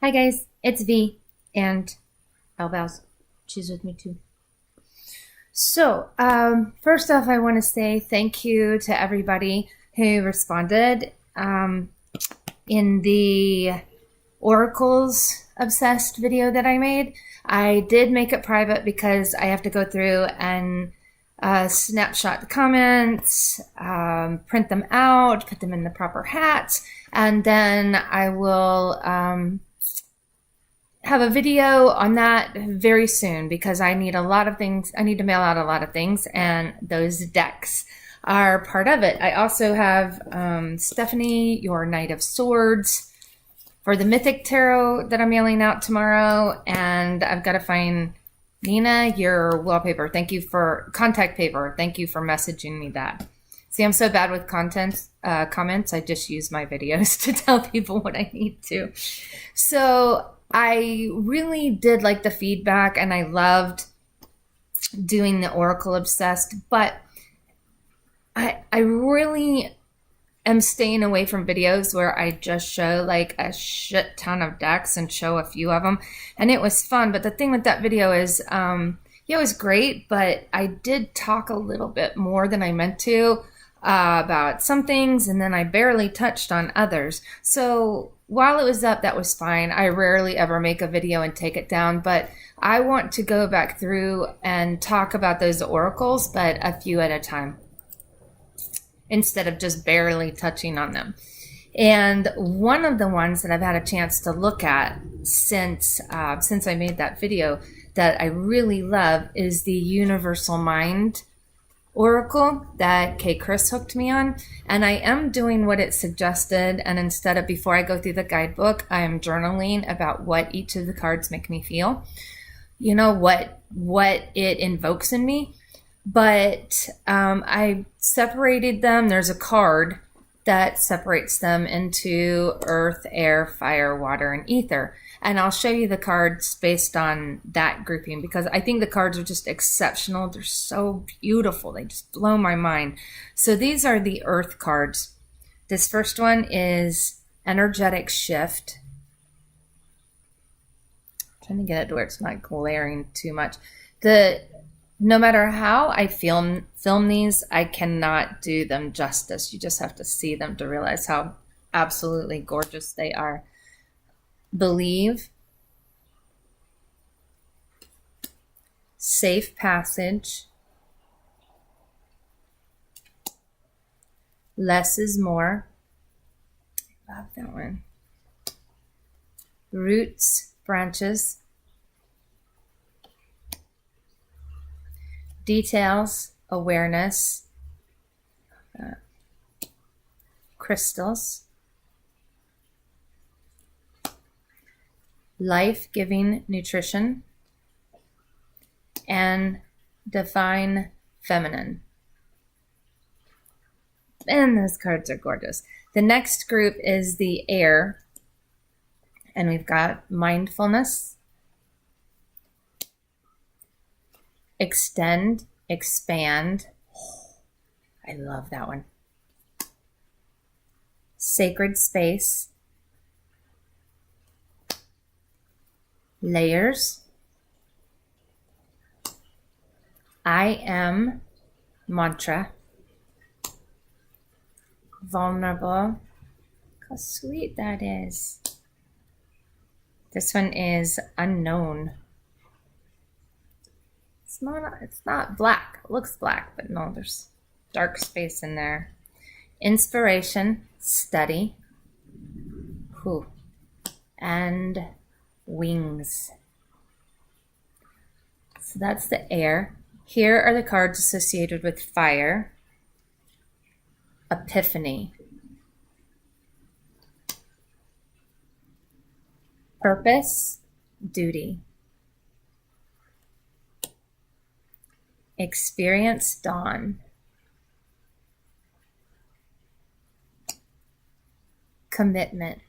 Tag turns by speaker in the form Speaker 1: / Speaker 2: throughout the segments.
Speaker 1: Hi guys, it's V and Elbows. She's with me too. First off, I want to say thank you to everybody who responded in the Oracles Obsessed video that I made. I did make it private because I have to go through and snapshot the comments, print them out, put them in the proper hats, and then I will have a video on that very soon because I need a lot of things. I need to mail out a lot of things, and those decks are part of it. I also have Stephanie, your Knight of Swords, for the Mythic Tarot that I'm mailing out tomorrow, and I've got to find Nina, your wallpaper. Thank you for contact paper. Thank you for messaging me that. See, I'm so bad with comments. I just use my videos to tell people what I need to. So I really did like the feedback, and I loved doing the Oracle Obsessed, but I really am staying away from videos where I just show like a shit ton of decks and show a few of them. And it was fun. But the thing with that video is, it was great, but I did talk a little bit more than I meant to about some things, and then I barely touched on others. So while it was up, that was fine. I rarely ever make a video and take it down, but I want to go back through and talk about those oracles, but a few at a time, instead of just barely touching on them. And one of the ones that I've had a chance to look at since I made that video that I really love is the Universal Mind Oracle that K. Chris hooked me on. And I am doing what it suggested. And instead of, before I go through the guidebook, I am journaling about what each of the cards make me feel. You know, what it invokes in me. But I separated them. There's a card that separates them into earth, air, fire, water, and ether. And I'll show you the cards based on that grouping because I think the cards are just exceptional. They're so beautiful. They just blow my mind. So these are the earth cards. This first one is energetic shift. I'm trying to get it to where it's not glaring too much. No matter how I film these, I cannot do them justice. You just have to see them to realize how absolutely gorgeous they are. Believe, safe passage, less is more. I love that one. Roots, branches. Details, awareness, crystals, life-giving nutrition, and divine feminine. And those cards are gorgeous. The next group is the air, and we've got mindfulness, extend, expand. I love that one. Sacred space. Layers. I am mantra. Vulnerable. How sweet that is. This one is unknown. It's not black. It looks black, but no, there's dark space in there. Inspiration, study, and wings. So that's the air. Here are the cards associated with fire. Epiphany. Purpose, duty. Experience, dawn. Commitment.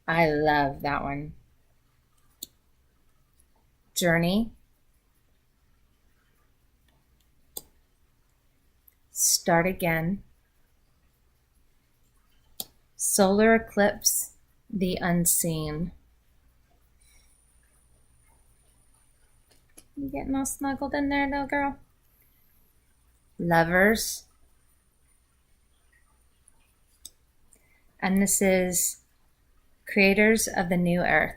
Speaker 1: I love that one. Journey. Start again. Solar eclipse, the unseen. You getting all snuggled in there, little girl? Lovers. And this is Creators of the New Earth.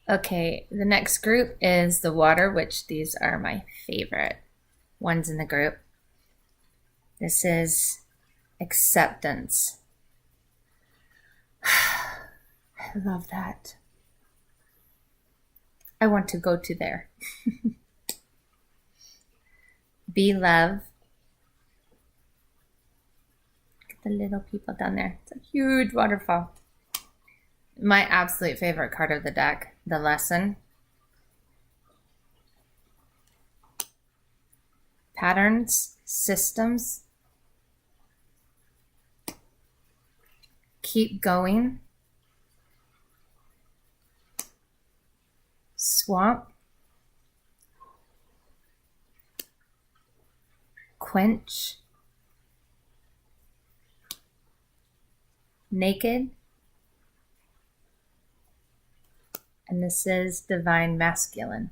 Speaker 1: Okay, the next group is the Water, which these are my favorite ones in the group. This is Acceptance. I love that. I want to go to there. Be Love. Look at the little people down there. It's a huge waterfall. My absolute favorite card of the deck, the Lesson. Patterns, Systems. Keep Going. Swamp. Quench. Naked. And this is Divine Masculine.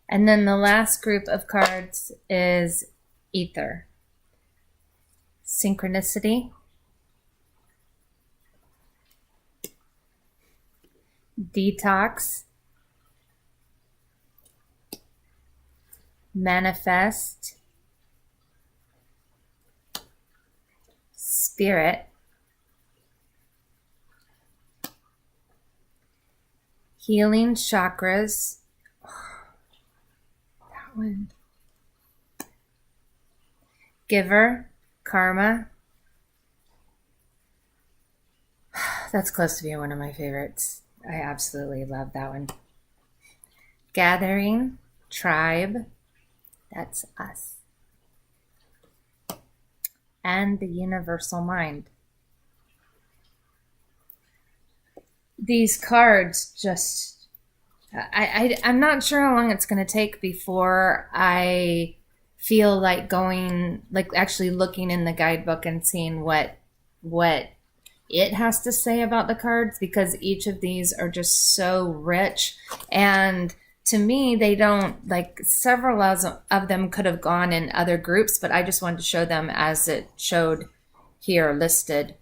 Speaker 1: And then the last group of cards is Ether. Synchronicity. Detox. Manifest. Spirit. Healing Chakras. That one. Giver. Karma. That's close to being one of my favorites. I absolutely love that one. Gathering. Tribe. That's us. And the Universal Mind. These cards just, I'm not sure how long it's going to take before I feel like going, like actually looking in the guidebook and seeing what it has to say about the cards, because each of these are just so rich. And to me, they don't, like, several of them could have gone in other groups, but I just wanted to show them as it showed here listed,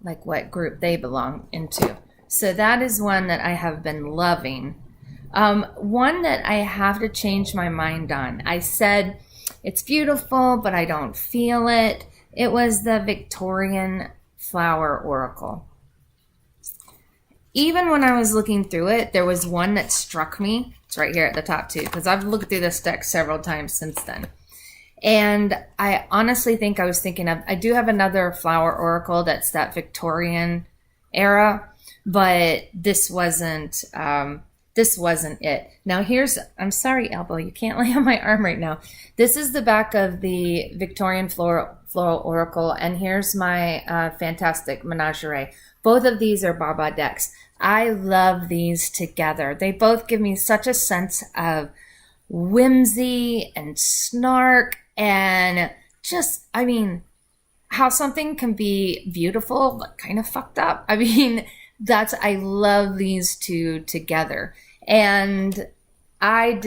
Speaker 1: like what group they belong into. So that is one that I have been loving. One that I have to change my mind on. I said it's beautiful, but I don't feel it. It was the Victorian Flower Oracle. Even when I was looking through it, there was one that struck me. It's right here at the top too, because I've looked through this deck several times since then. And I honestly think I was thinking of, I do have another flower oracle that's that Victorian era, but this wasn't it. Now I'm sorry, Elbow, you can't lay on my arm right now. This is the back of the Victorian Floral Oracle, and here's my fantastic menagerie. Both of these are Baba decks. I love these together. They both give me such a sense of whimsy and snark, and just, I mean, how something can be beautiful but kind of fucked up. I mean, I love these two together. And I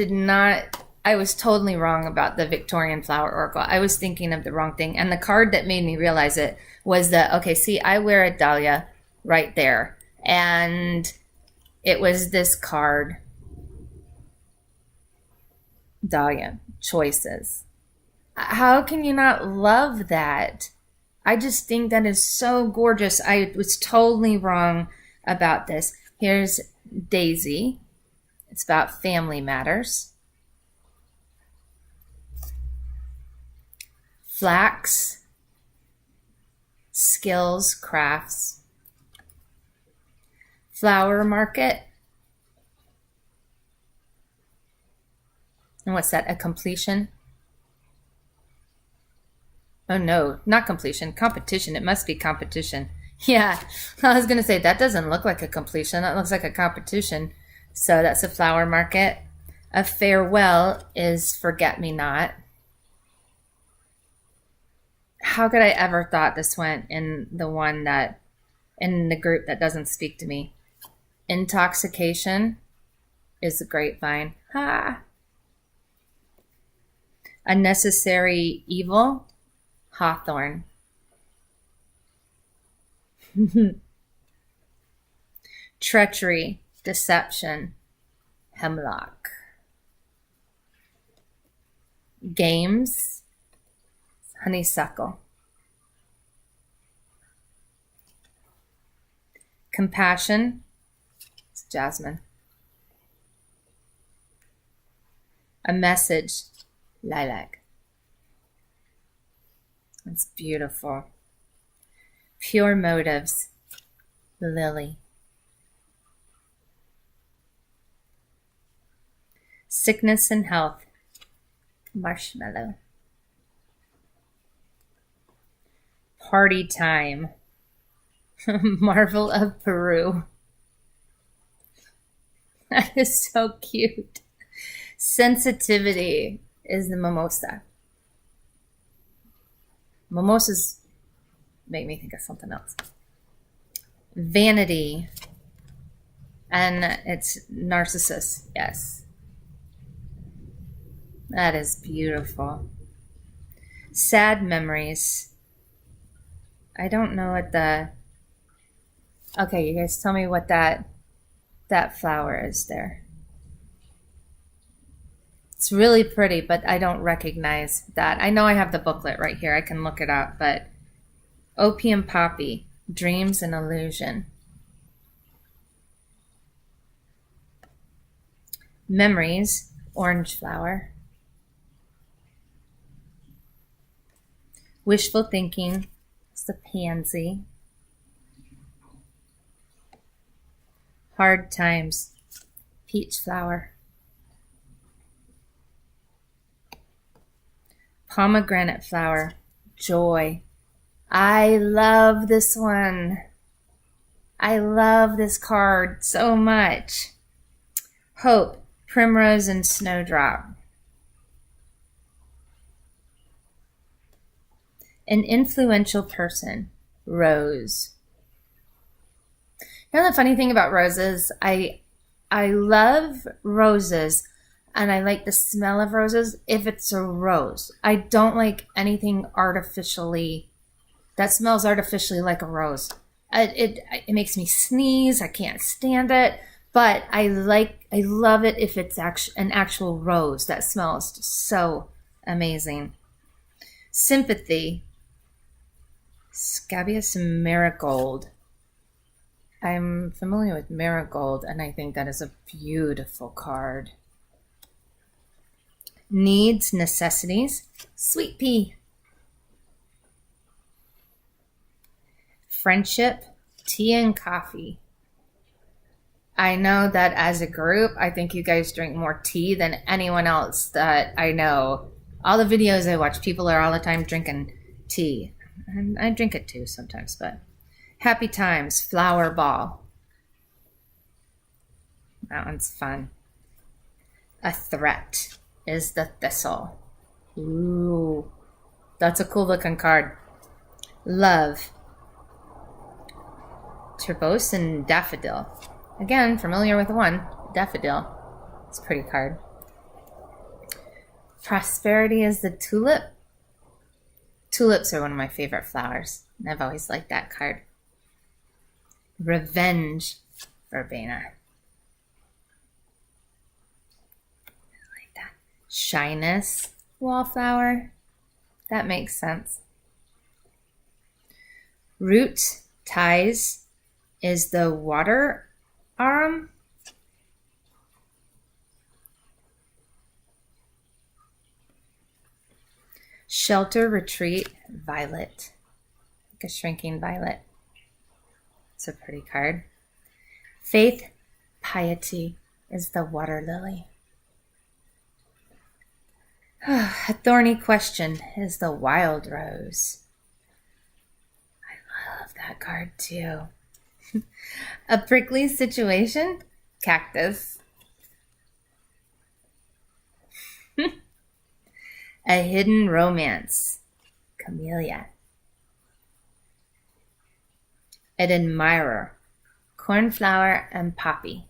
Speaker 1: was totally wrong about the Victorian Flower Oracle. I was thinking of the wrong thing. And the card that made me realize it was that, okay, see, I wear a dahlia right there. And it was this card, Dahlia, Choices. How can you not love that? I just think that is so gorgeous. I was totally wrong about this. Here's Daisy. It's about family matters. Flax. Skills, crafts. Flower market. And what's that? A completion? Oh no, not completion. Competition. It must be competition. Yeah, I was going to say that doesn't look like a completion. That looks like a competition. So that's a flower market. A farewell is forget me not. How could I ever thought this went in the one that in the group that doesn't speak to me. Intoxication is the grapevine. Ha! Unnecessary evil, hawthorn. Treachery, deception, hemlock. Games, honeysuckle. Compassion, it's jasmine. A message, lilac. It's beautiful. Pure motives, lily. Sickness and health, marshmallow. Party time, marvel of Peru. That is so cute. Sensitivity is the mimosa. Mimosas make me think of something else. Vanity. And it's narcissus. Yes. That is beautiful. Sad memories. I don't know what the... Okay, you guys tell me what that flower is there. It's really pretty, but I don't recognize that. I know I have the booklet right here. I can look it up, but opium poppy, dreams and illusion. Memories, orange flower. Wishful thinking, it's the pansy. Hard times, peach flower. Pomegranate flower, joy. I love this one. I love this card so much. Hope, primrose and snowdrop. An influential person, rose. You know the funny thing about roses? I love roses and I like the smell of roses if it's a rose. I don't like anything artificially that smells artificially like a rose. It makes me sneeze. I can't stand it. But I love it if it's an actual rose that smells just so amazing. Sympathy. Scabious marigold. I'm familiar with marigold, and I think that is a beautiful card. Needs, necessities, sweet pea. Friendship, tea and coffee. I know that as a group, I think you guys drink more tea than anyone else that I know. All the videos I watch, people are all the time drinking tea. And I drink it too sometimes, but happy times, flower ball. That one's fun. A threat is the thistle. Ooh, that's a cool looking card. Love. Turbose and daffodil. Again, familiar with one. Daffodil. It's a pretty card. Prosperity is the tulip. Tulips are one of my favorite flowers, and I've always liked that card. Revenge, verbena. I like that. Shyness, wallflower. That makes sense. Root, ties, is the water arum. Shelter, retreat, violet. Like a shrinking violet. It's a pretty card. Faith, piety is the water lily. A thorny question is the wild rose. I love that card too. A prickly situation, cactus. A hidden romance, camellia. an admirer, cornflower, and poppy.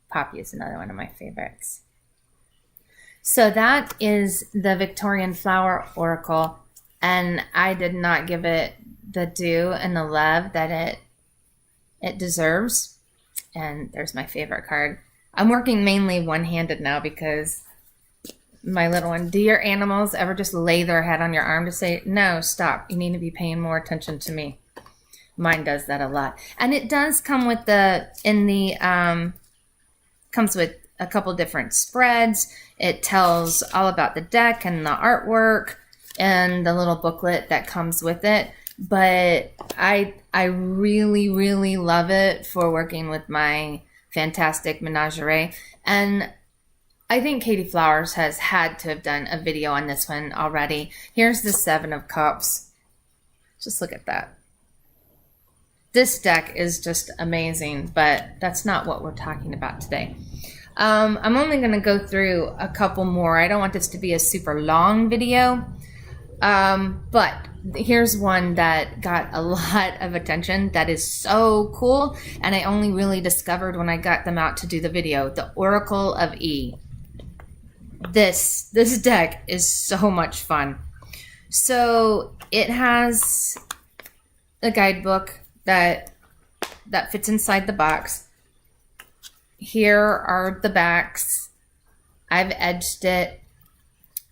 Speaker 1: Poppy is another one of my favorites. So that is the Victorian Flower Oracle, and I did not give it the due and the love that it deserves. And there's my favorite card. I'm working mainly one-handed now because my little one, do your animals ever just lay their head on your arm to say, no, stop, you need to be paying more attention to me? Mine does that a lot. And it does come with comes with a couple different spreads. It tells all about the deck and the artwork and the little booklet that comes with it. But I really, really love it for working with my fantastic menagerie. And I think Katie Flowers has had to have done a video on this one already. Here's the Seven of Cups. Just look at that. This deck is just amazing, but that's not what we're talking about today. I'm only going to go through a couple more. I don't want this to be a super long video, but here's one that got a lot of attention that is so cool, and I only really discovered when I got them out to do the video. The Oracle of E. This deck is so much fun. So it has a guidebook that fits inside the box. Here are the backs. I've edged it.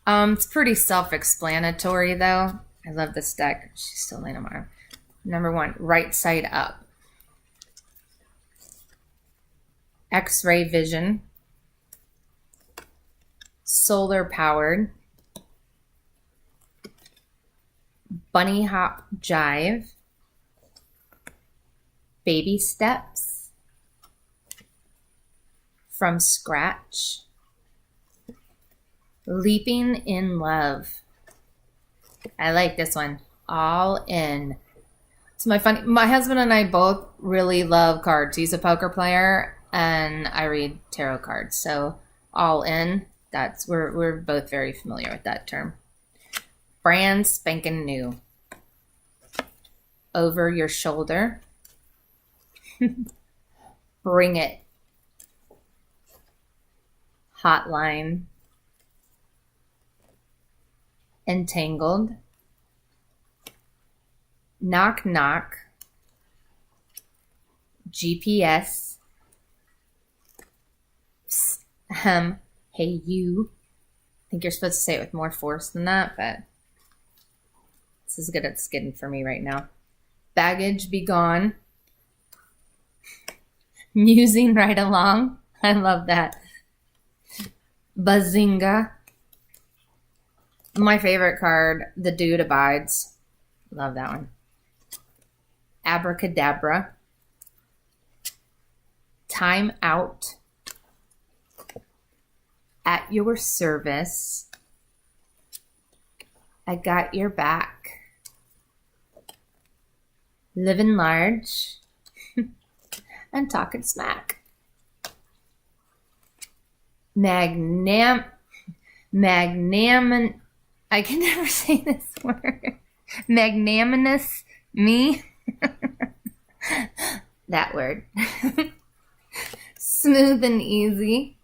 Speaker 1: It's pretty self-explanatory though. I love this deck. She's still laying on my arm. Number 1, right side up. X-ray vision. Solar powered. Bunny hop jive. Baby steps. From scratch. Leaping in love. I like this one. All in. It's my husband and I both really love cards. He's a poker player and I read tarot cards. So all in, we're both very familiar with that term. Brand spanking new. Over your shoulder. Bring it. Hotline. Entangled. Knock knock. GPS. Hey you. I think you're supposed to say it with more force than that, but this is good at skidding for me right now. Baggage be gone. Musing right along. I love that. Bazinga. My favorite card, The Dude Abides. Love that one. Abracadabra. Time out. At your service. I got your back. Living large. And talking smack. Magnanimous. I can never say this word. Magnanimous me. That word. Smooth and easy.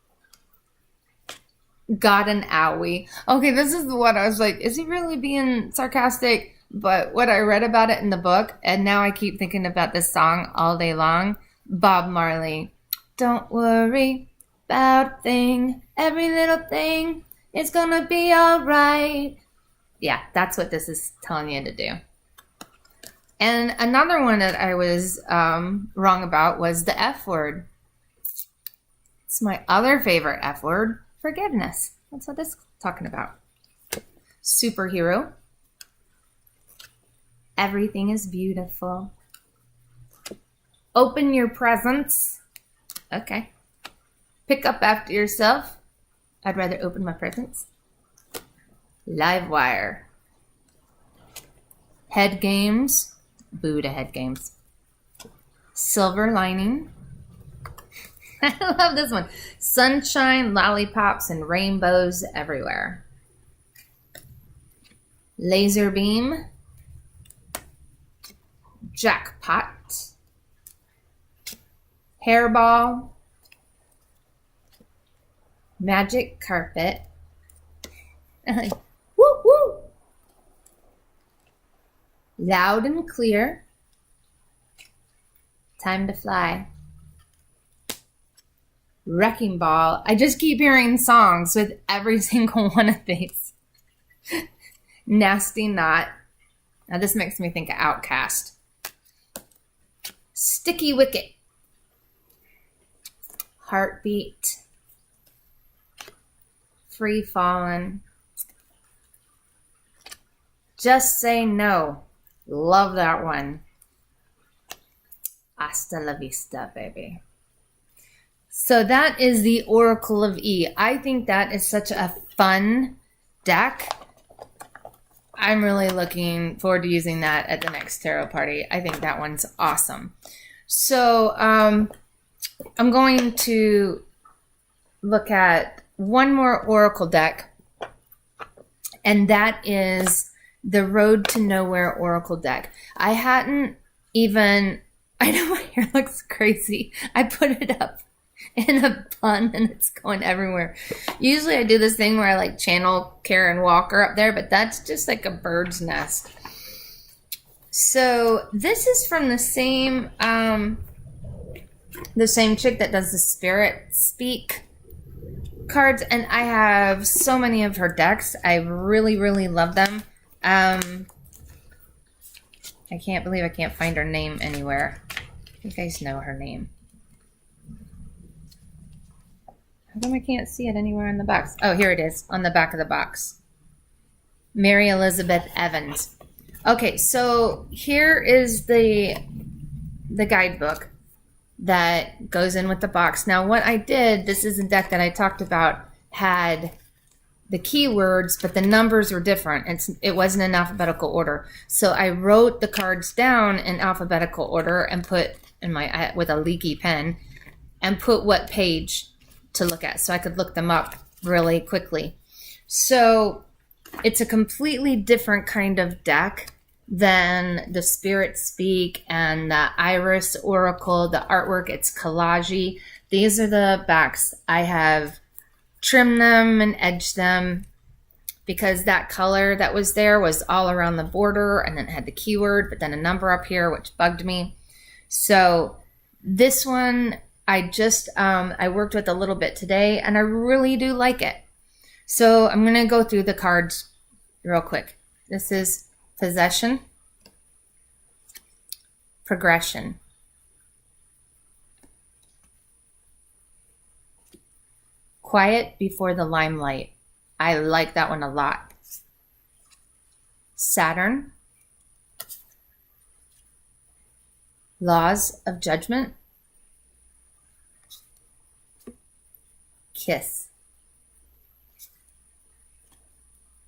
Speaker 1: Got an owie. Okay, this is what I was like, is he really being sarcastic? But what I read about it in the book, and now I keep thinking about this song all day long. Bob Marley. Don't worry about a thing. Every little thing is gonna be alright. Yeah, that's what this is telling you to do. And another one that I was wrong about was the F word. It's my other favorite F word, forgiveness. That's what this is talking about. Superhero. Everything is beautiful. Open your presents. Okay. Pick up after yourself. I'd rather open my presents. Live wire. Head games. Boo to head games. Silver lining. I love this one. Sunshine, lollipops, and rainbows everywhere. Laser beam. Jackpot, Hairball, Magic Carpet, woo woo, Loud and Clear, Time to Fly, Wrecking Ball. I just keep hearing songs with every single one of these. Nasty Knot. Now this makes me think of Outcast. Sticky Wicket, Heartbeat, Free Fallin', Just Say No. Love that one. Hasta la vista, baby. So that is the Oracle of E. I think that is such a fun deck. I'm really looking forward to using that at the next tarot party. I think that one's awesome. So I'm going to look at one more Oracle deck, and that is the Road to Nowhere Oracle deck. I hadn't even, I know my hair looks crazy. I put it up in a bun and it's going everywhere. Usually I do this thing where I like channel Karen Walker up there, but that's just like a bird's nest. So this is from the same chick that does the Spirit Speak cards, and I have so many of her decks. I really, really love them. I can't believe I can't find her name anywhere. You guys know her name. How come I can't see it anywhere in the box? Oh, here it is on the back of the box. Mary Elizabeth Evans. Okay, so here is the guidebook that goes in with the box. Now, what I did, this is a deck that I talked about, had the keywords, but the numbers were different. It wasn't in alphabetical order. So I wrote the cards down in alphabetical order and put with a leaky pen, and put what page to look at so I could look them up really quickly. So it's a completely different kind of deck than the Spirit Speak and the Iris Oracle, the artwork. It's collagey. These are the backs. I have trimmed them and edged them because that color that was there was all around the border, and then it had the keyword, but then a number up here, which bugged me. So this one, I worked with a little bit today, and I really do like it. So I'm going to go through the cards real quick. This is Possession, Progression, Quiet Before the Limelight. I like that one a lot. Saturn, Laws of Judgment, Kiss,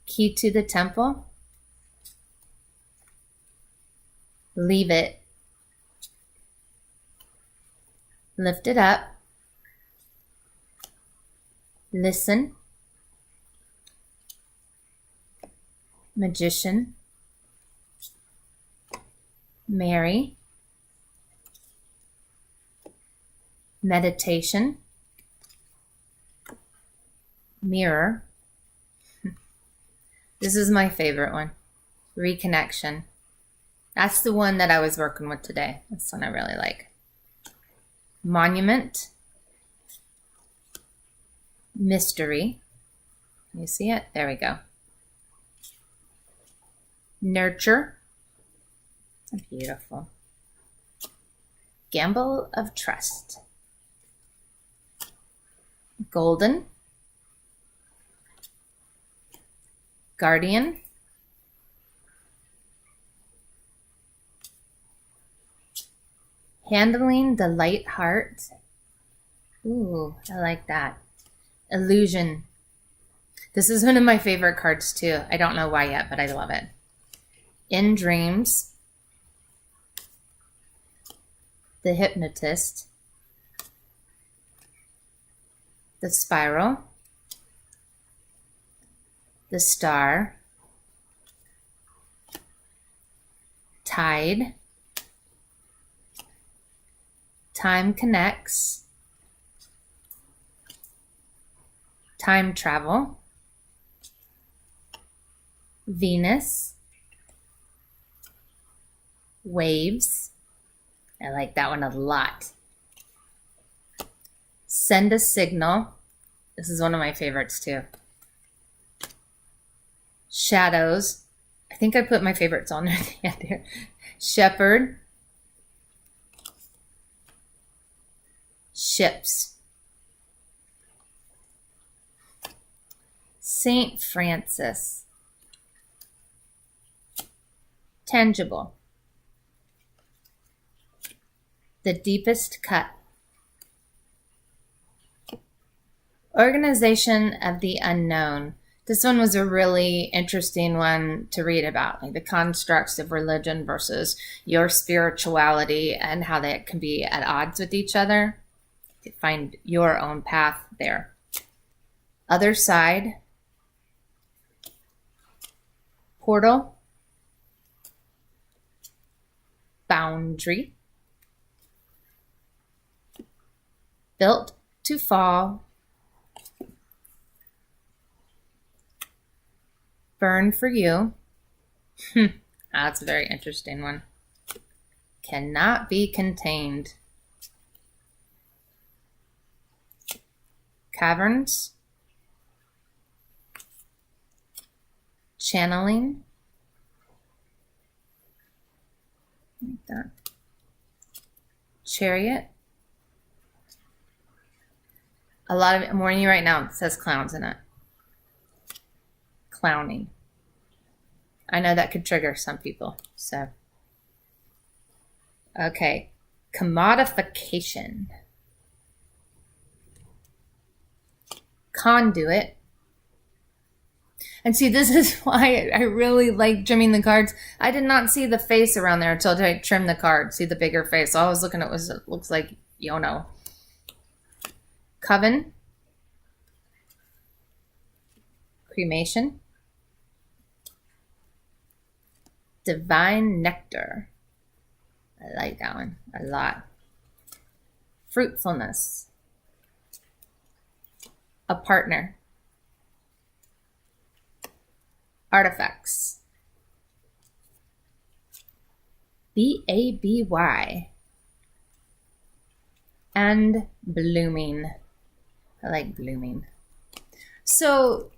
Speaker 1: Key to the Temple, Leave It, Lift It Up, Listen, Magician, Mary, Meditation, Mirror. This is my favorite one. Reconnection. That's the one that I was working with today. That's one I really like. Monument. Mystery. Can you see it? There we go. Nurture. Beautiful. Gamble of Trust. Golden. Guardian. Handling the Light Heart. Ooh, I like that. Illusion. This is one of my favorite cards too. I don't know why yet, but I love it. In Dreams. The Hypnotist. The Spiral. The Star. Tide. Time Connects, Time Travel, Venus, Waves. I like that one a lot. Send a Signal. This is one of my favorites too. Shadows. I think I put my favorites on there at the end here. Shepherd. Ships. Saint Francis. Tangible. The Deepest Cut. Organization of the Unknown. This one was a really interesting one to read about, like the constructs of religion versus your spirituality and how they can be at odds with each other. To find your own path there. Other Side. Portal. Boundary. Built to Fall. Burn for You. That's a very interesting one. Cannot Be Contained. Caverns. Channeling. Like that. Chariot. A lot of it, I'm warning you right now, it says clowns in it. Clowning. I know that could trigger some people, so. Okay. Commodification. Conduit. And see, this is why I really like trimming the cards. I did not see the face around there until I trimmed the card. See the bigger face. All I was looking at was, it looks like Yono. Coven. Cremation. Divine Nectar. I like that one a lot. Fruitfulness. A Partner. Artifacts. Baby. And Blooming. I like Blooming. So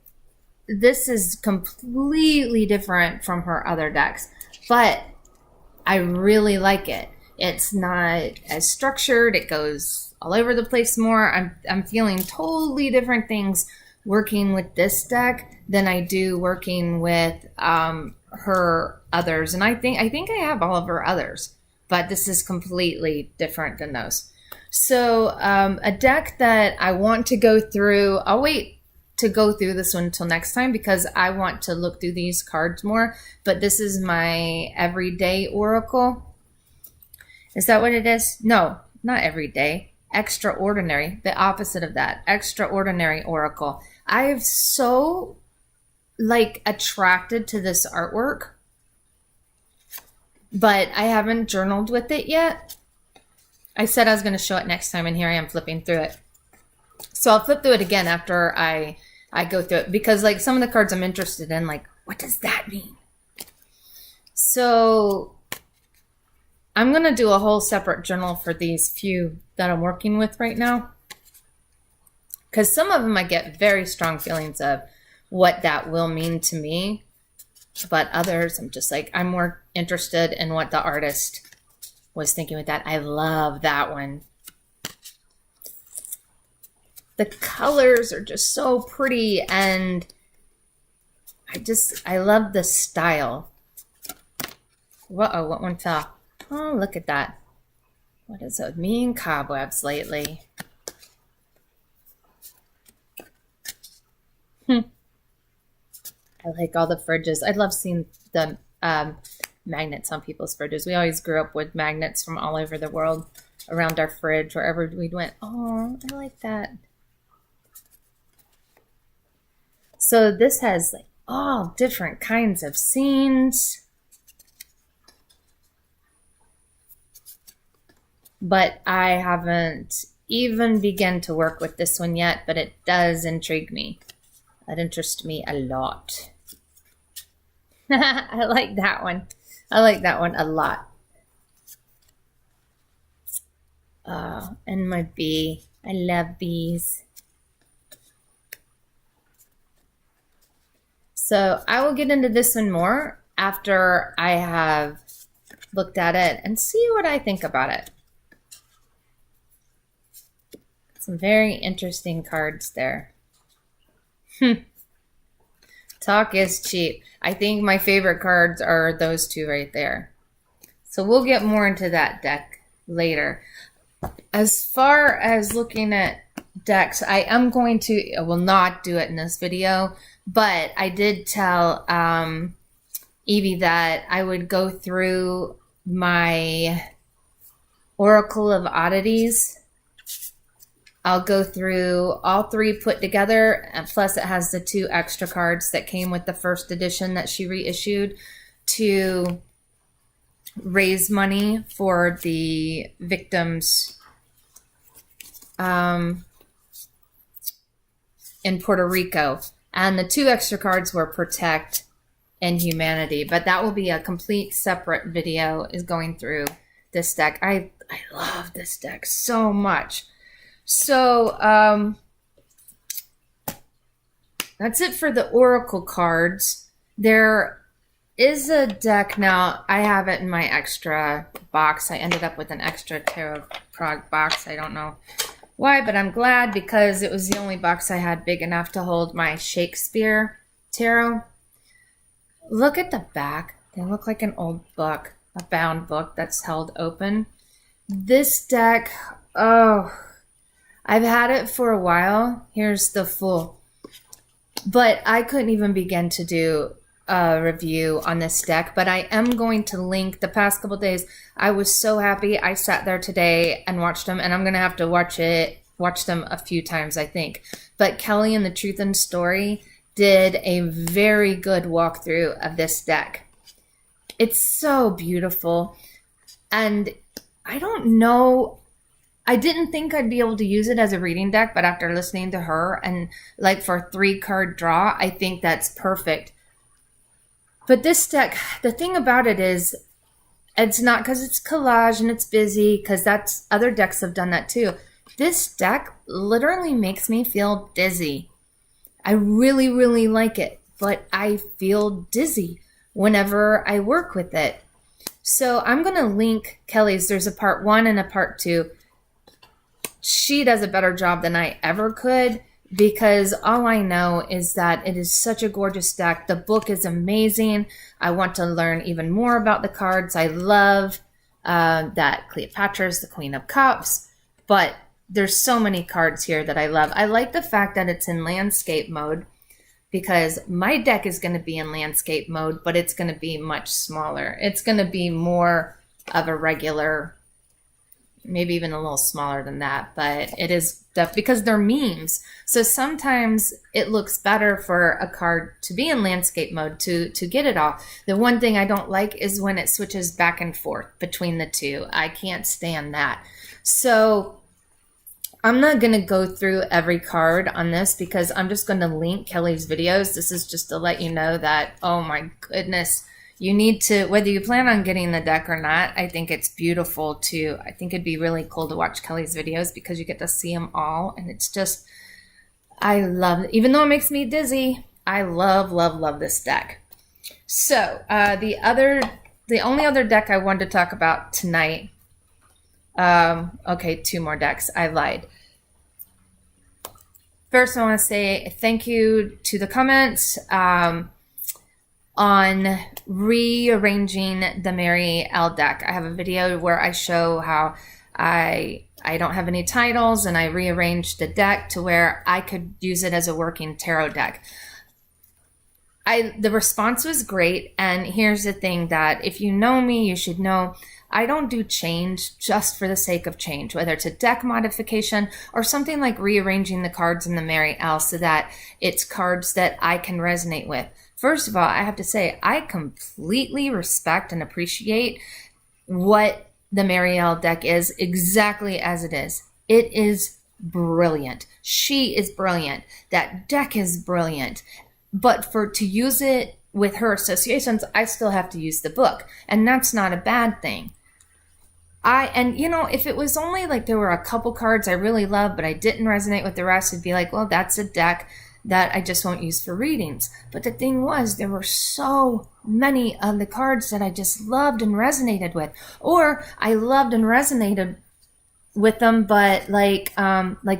Speaker 1: this is completely different from her other decks, but I really like it. It's not as structured. It goes all over the place more. I'm feeling totally different things working with this deck than I do working with her others. And I think I have all of her others, but this is completely different than those. So a deck that I want to go through, I'll wait to go through this one until next time because I want to look through these cards more, but this is my everyday oracle. Is that what it is? No, not everyday. Extraordinary, the opposite of that. Extraordinary oracle. I am so attracted to this artwork, but I haven't journaled with it yet. I said I was going to show it next time, and here I am flipping through it. So I'll flip through it again after I go through it, because some of the cards I'm interested in, what does that mean? So I'm going to do a whole separate journal for these few that I'm working with right now, because some of them I get very strong feelings of what that will mean to me, but others I'm just I'm more interested in what the artist was thinking with that. I love that one. The colors are just so pretty, and I love the style. Whoa, what one fell? Oh, look at that. What is it with me and cobwebs lately? I like all the fridges. I love seeing the magnets on people's fridges. We always grew up with magnets from all over the world around our fridge, wherever we went. Oh, I like that. So this has all different kinds of scenes. but I haven't even begun to work with this one yet, but it does intrigue me. That interests me a lot. I like that one. I like that one a lot. And my bee. I love bees. So I will get into this one more after I have looked at it and see what I think about it. Some very interesting cards there. Talk is cheap. I think my favorite cards are those two right there. So we'll get more into that deck later. As far as looking at decks, I will not do it in this video, but I did tell Evie that I would go through my Oracle of Oddities. I'll go through all three put together, and plus it has the 2 extra cards that came with the first edition that she reissued to raise money for the victims in Puerto Rico. And the 2 extra cards were Protect and Humanity. But that will be a complete separate video, is going through this deck. I love this deck so much. So that's it for the Oracle cards. There is a deck now. I have it in my extra box. I ended up with an extra Tarot Prague box. I don't know why, but I'm glad because it was the only box I had big enough to hold my Shakespeare Tarot. Look at the back. They look like an old book, a bound book that's held open. This deck, oh, I've had it for a while. Here's the full. But I couldn't even begin to do a review on this deck. But I am going to link the past couple days. I was so happy. I sat there today and watched them. And I'm going to have to watch them a few times, I think. But Kelly and the Truth and Story did a very good walkthrough of this deck. It's so beautiful. And I don't know, I didn't think I'd be able to use it as a reading deck, but after listening to her and like for a 3-card draw, I think that's perfect. But this deck, the thing about it is, it's not because it's collage and it's busy, because that's other decks have done that too. This deck literally makes me feel dizzy. I really, really like it, but I feel dizzy whenever I work with it. So I'm going to link Kelly's. There's a part 1 and a part 2. She does a better job than I ever could, because all I know is that it is such a gorgeous deck. The book is amazing. I want to learn even more about the cards. I love that Cleopatra is the Queen of Cups, but there's so many cards here that I love. I like the fact that it's in landscape mode, because my deck is going to be in landscape mode, but it's going to be much smaller. It's going to be more of a regular, maybe even a little smaller than that, but it is because they're memes. So sometimes it looks better for a card to be in landscape mode to get it all. The one thing I don't like is when it switches back and forth between the two. I can't stand that. So I'm not going to go through every card on this, because I'm just going to link Kelly's videos. This is just to let you know that, oh my goodness, you need to, whether you plan on getting the deck or not, I think it's beautiful to, I think it'd be really cool to watch Kelly's videos, because you get to see them all. And it's just, I love it. Even though it makes me dizzy, I love, love, love this deck. So the only other deck I wanted to talk about tonight, okay, 2 more decks. I lied. First, I want to say thank you to the comments on rearranging the Mary L deck. I have a video where I show how I don't have any titles, and I rearranged the deck to where I could use it as a working tarot deck. The response was great, and here's the thing that if you know me, you should know I don't do change just for the sake of change, whether it's a deck modification or something like rearranging the cards in the Mary L so that it's cards that I can resonate with. First of all, I have to say I completely respect and appreciate what the Marielle deck is exactly as it is. It is brilliant. She is brilliant. That deck is brilliant. But to use it with her associations, I still have to use the book. And that's not a bad thing. If it was only like there were a couple cards I really loved, but I didn't resonate with the rest, it'd be like, well, that's a deck that I just won't use for readings. But the thing was, there were so many of the cards that I just loved and resonated with. Or I loved and resonated with them, but like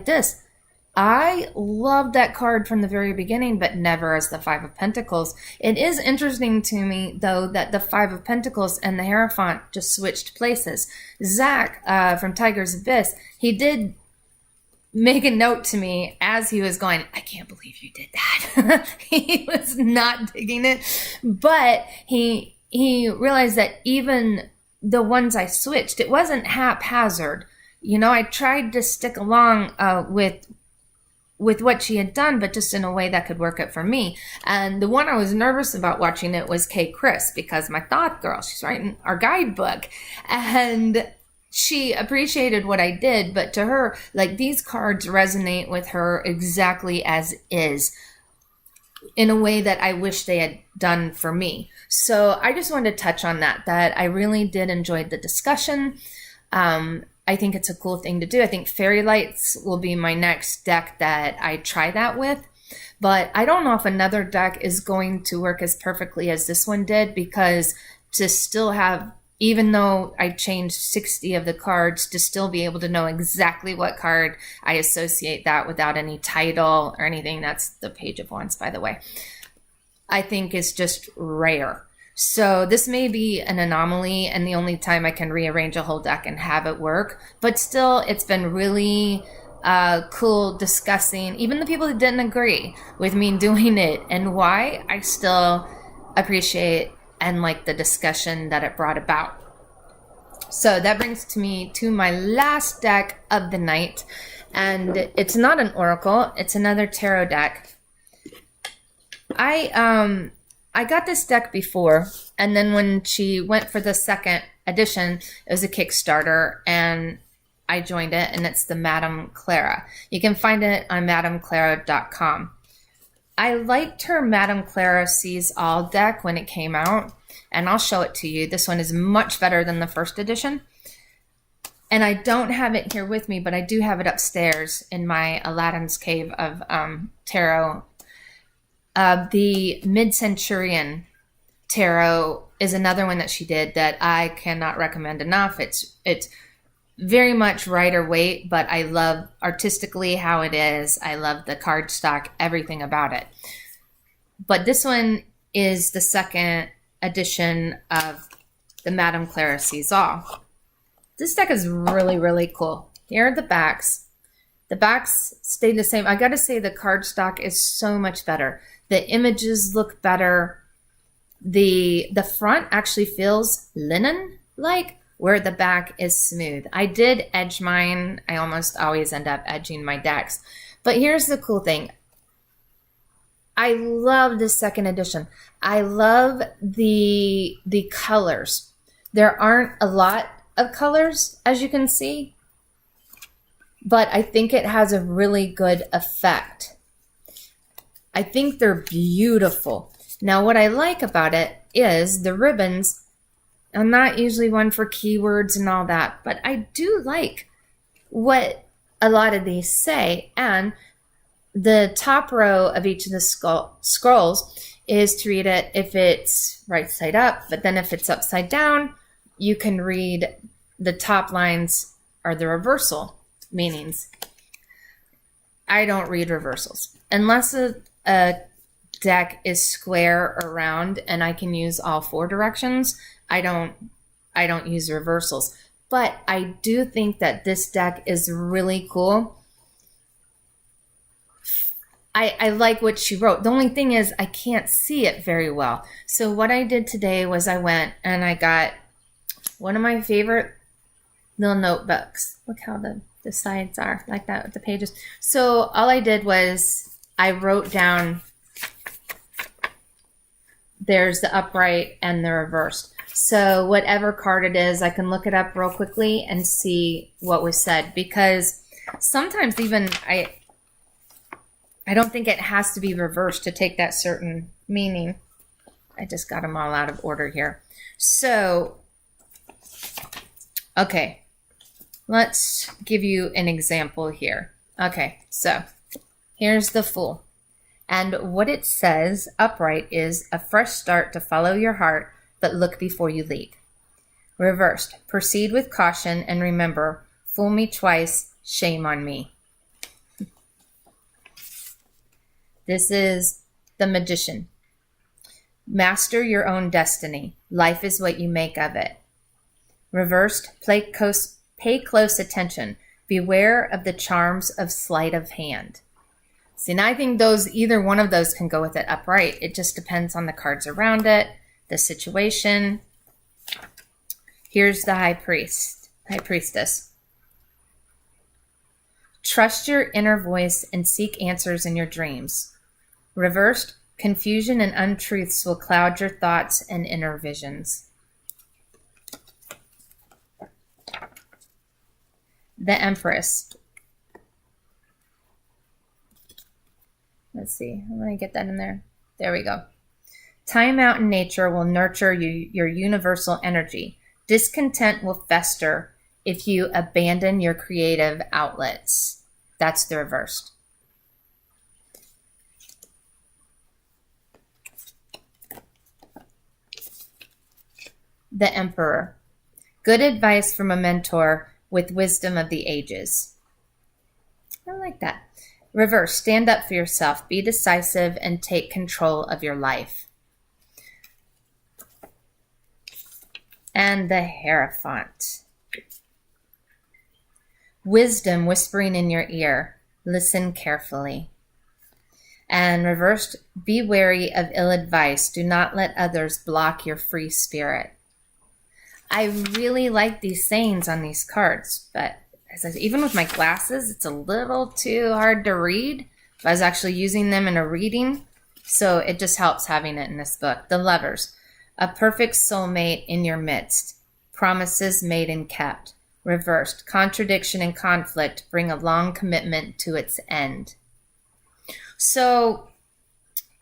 Speaker 1: this. I loved that card from the very beginning, but never as the Five of Pentacles. It is interesting to me, though, that the Five of Pentacles and the Hierophant just switched places. Zach from Tiger's Abyss, he did make a note to me as he was going, I can't believe you did that. He was not digging it, but he realized that even the ones I switched, it wasn't haphazard. I tried to stick along with what she had done, but just in a way that could work it for me. And the one I was nervous about watching it was Kay Chris, because my thought girl, she's writing our guidebook, and she appreciated what I did, but to her, like, these cards resonate with her exactly as is, in a way that I wish they had done for me. So I just wanted to touch on that I really did enjoy the discussion. I think it's a cool thing to do. I think Fairy Lights will be my next deck that I try that with. But I don't know if another deck is going to work as perfectly as this one did, because to still have, even though I changed 60 of the cards, to still be able to know exactly what card I associate that without any title or anything. That's the Page of Wands, by the way. I think is just rare. So this may be an anomaly and the only time I can rearrange a whole deck and have it work. But still, it's been really cool discussing, even the people that didn't agree with me doing it and why, I still appreciate and like the discussion that it brought about. So that brings me to my last deck of the night. And it's not an oracle, it's another tarot deck. I got this deck before, and then when she went for the second edition, it was a Kickstarter, and I joined it, and it's the Madame Clara. You can find it on madameclara.com. I liked her Madame Clara Sees All deck when it came out, and I'll show it to you. This one is much better than the first edition. And I don't have it here with me, but I do have it upstairs in my Aladdin's Cave of Tarot. The Mid-Centurion Tarot is another one that she did that I cannot recommend enough. It's very much Rider Waite, but I love artistically how it is. I love the cardstock, everything about it. But this one is the second edition of the Madame Clara Sees All. This deck is really, really cool. Here are the backs. The backs stayed the same. I got to say the cardstock is so much better. The images look better. The front actually feels linen-like, where the back is smooth. I did edge mine. I almost always end up edging my decks. But here's the cool thing. I love the second edition. I love the colors. There aren't a lot of colors, as you can see, but I think it has a really good effect. I think they're beautiful. Now, what I like about it is the ribbons. I'm not usually one for keywords and all that, but I do like what a lot of these say. And the top row of each of the scrolls is to read it if it's right side up, but then if it's upside down, you can read the top lines are the reversal meanings. I don't read reversals unless a deck is square or round and I can use all four directions. I don't use reversals, but I do think that this deck is really cool. I like what she wrote. The only thing is I can't see it very well. So what I did today was I went and I got one of my favorite little notebooks. Look how the sides are like that with the pages. So all I did was I wrote down, there's the upright and the reversed. So whatever card it is, I can look it up real quickly and see what was said, because sometimes even I don't think it has to be reversed to take that certain meaning. I just got them all out of order here. So, okay, let's give you an example here. Okay, so here's the Fool. And what it says upright is a fresh start to follow your heart, but look before you leap. Reversed, proceed with caution and remember, fool me twice, shame on me. This is the Magician. Master your own destiny. Life is what you make of it. Reversed, pay close attention. Beware of the charms of sleight of hand. See, and I think either one of those can go with it upright. It just depends on the cards around it, the situation. Here's the High Priestess. Trust your inner voice and seek answers in your dreams. Reversed, confusion and untruths will cloud your thoughts and inner visions. The Empress. Let's see. I'm going to get that in there. There we go. Time out in nature will nurture your universal energy. Discontent will fester if you abandon your creative outlets. That's the reversed. The Emperor. Good advice from a mentor with wisdom of the ages. I like that. Reverse, stand up for yourself, be decisive, and take control of your life. And the Hierophant. Wisdom whispering in your ear. Listen carefully. And reversed, be wary of ill advice. Do not let others block your free spirit. I really like these sayings on these cards, but as I said, even with my glasses, it's a little too hard to read if I was actually using them in a reading. So it just helps having it in this book. The Lovers. A perfect soulmate in your midst. Promises made and kept. Reversed. Contradiction and conflict bring a long commitment to its end. So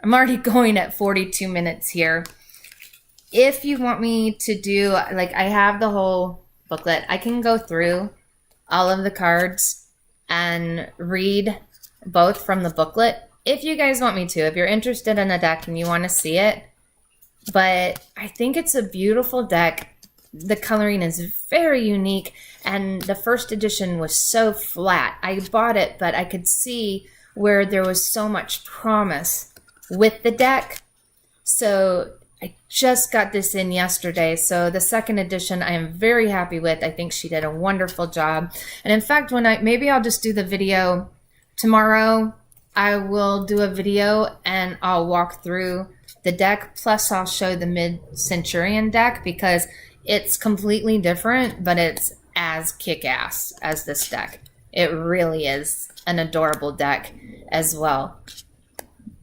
Speaker 1: I'm already going at 42 minutes here. If you want me to do, like, I have the whole booklet. I can go through all of the cards and read both from the booklet if you guys want me to, if you're interested in a deck and you want to see it. But I think it's a beautiful deck. The coloring is very unique, and the first edition was so flat. I bought it, but I could see where there was so much promise with the deck. So I just got this in yesterday. So the second edition I am very happy with. I think she did a wonderful job. And in fact, maybe I'll just do the video tomorrow. I will do a video and I'll walk through the deck. Plus I'll show the Mid-Centurion deck because it's completely different, but it's as kick-ass as this deck. It really is an adorable deck as well.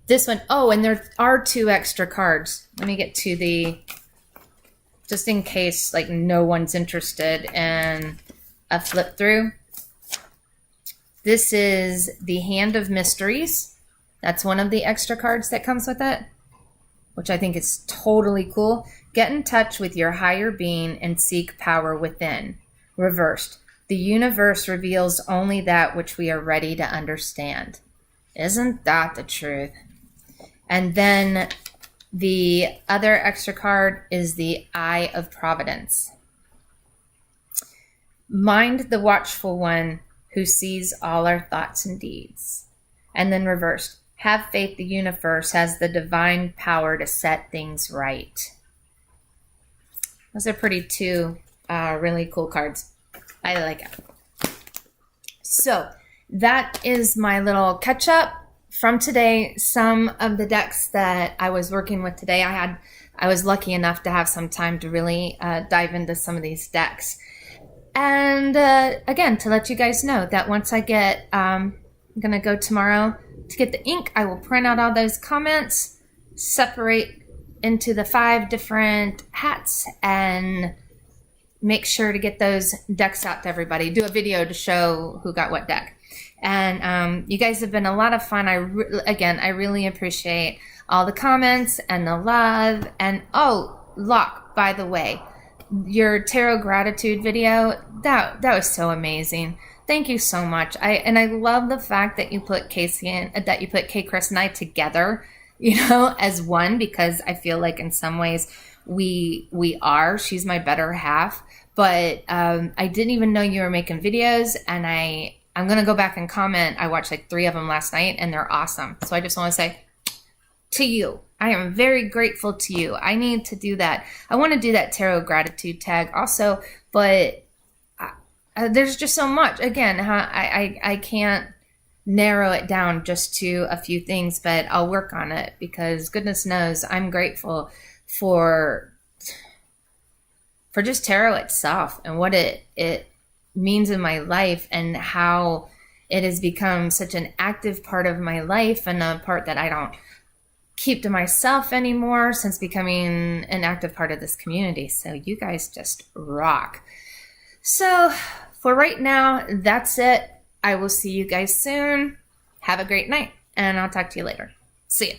Speaker 1: This one, oh, and there are 2 extra cards. Let me get to just in case like no one's interested in a flip through. This is the Hand of Mysteries. That's one of the extra cards that comes with it, which I think is totally cool. Get in touch with your higher being and seek power within. Reversed. The universe reveals only that which we are ready to understand. Isn't that the truth? And then the other extra card is the Eye of Providence. Mind the watchful one who sees all our thoughts and deeds. And then reversed. Have faith the universe has the divine power to set things right. Those are pretty 2 really cool cards. I like it. So that is my little catch up from today. Some of the decks that I was working with today, I was lucky enough to have some time to really dive into some of these decks. And again, to let you guys know that once I get, I'm going to go tomorrow to get the ink. I will print out all those comments, separate into the 5 different hats and make sure to get those decks out to everybody. Do a video to show who got what deck. And you guys have been a lot of fun. I really appreciate all the comments and the love. And oh, Locke, by the way, your tarot gratitude video, that was so amazing. Thank you so much. I love the fact that you put Kay, Chris, and I together, as one, because I feel like in some ways we are. She's my better half. But I didn't even know you were making videos, and I'm going to go back and comment. I watched like 3 of them last night, and they're awesome. So I just want to say to you, I am very grateful to you. I need to do that. I want to do that tarot gratitude tag also, but there's just so much. Again, I can't narrow it down just to a few things, but I'll work on it because goodness knows I'm grateful for just tarot itself and what it means in my life and how it has become such an active part of my life and a part that I don't keep to myself anymore since becoming an active part of this community. So you guys just rock. So for right now, that's it. I will see you guys soon. Have a great night, and I'll talk to you later. See ya.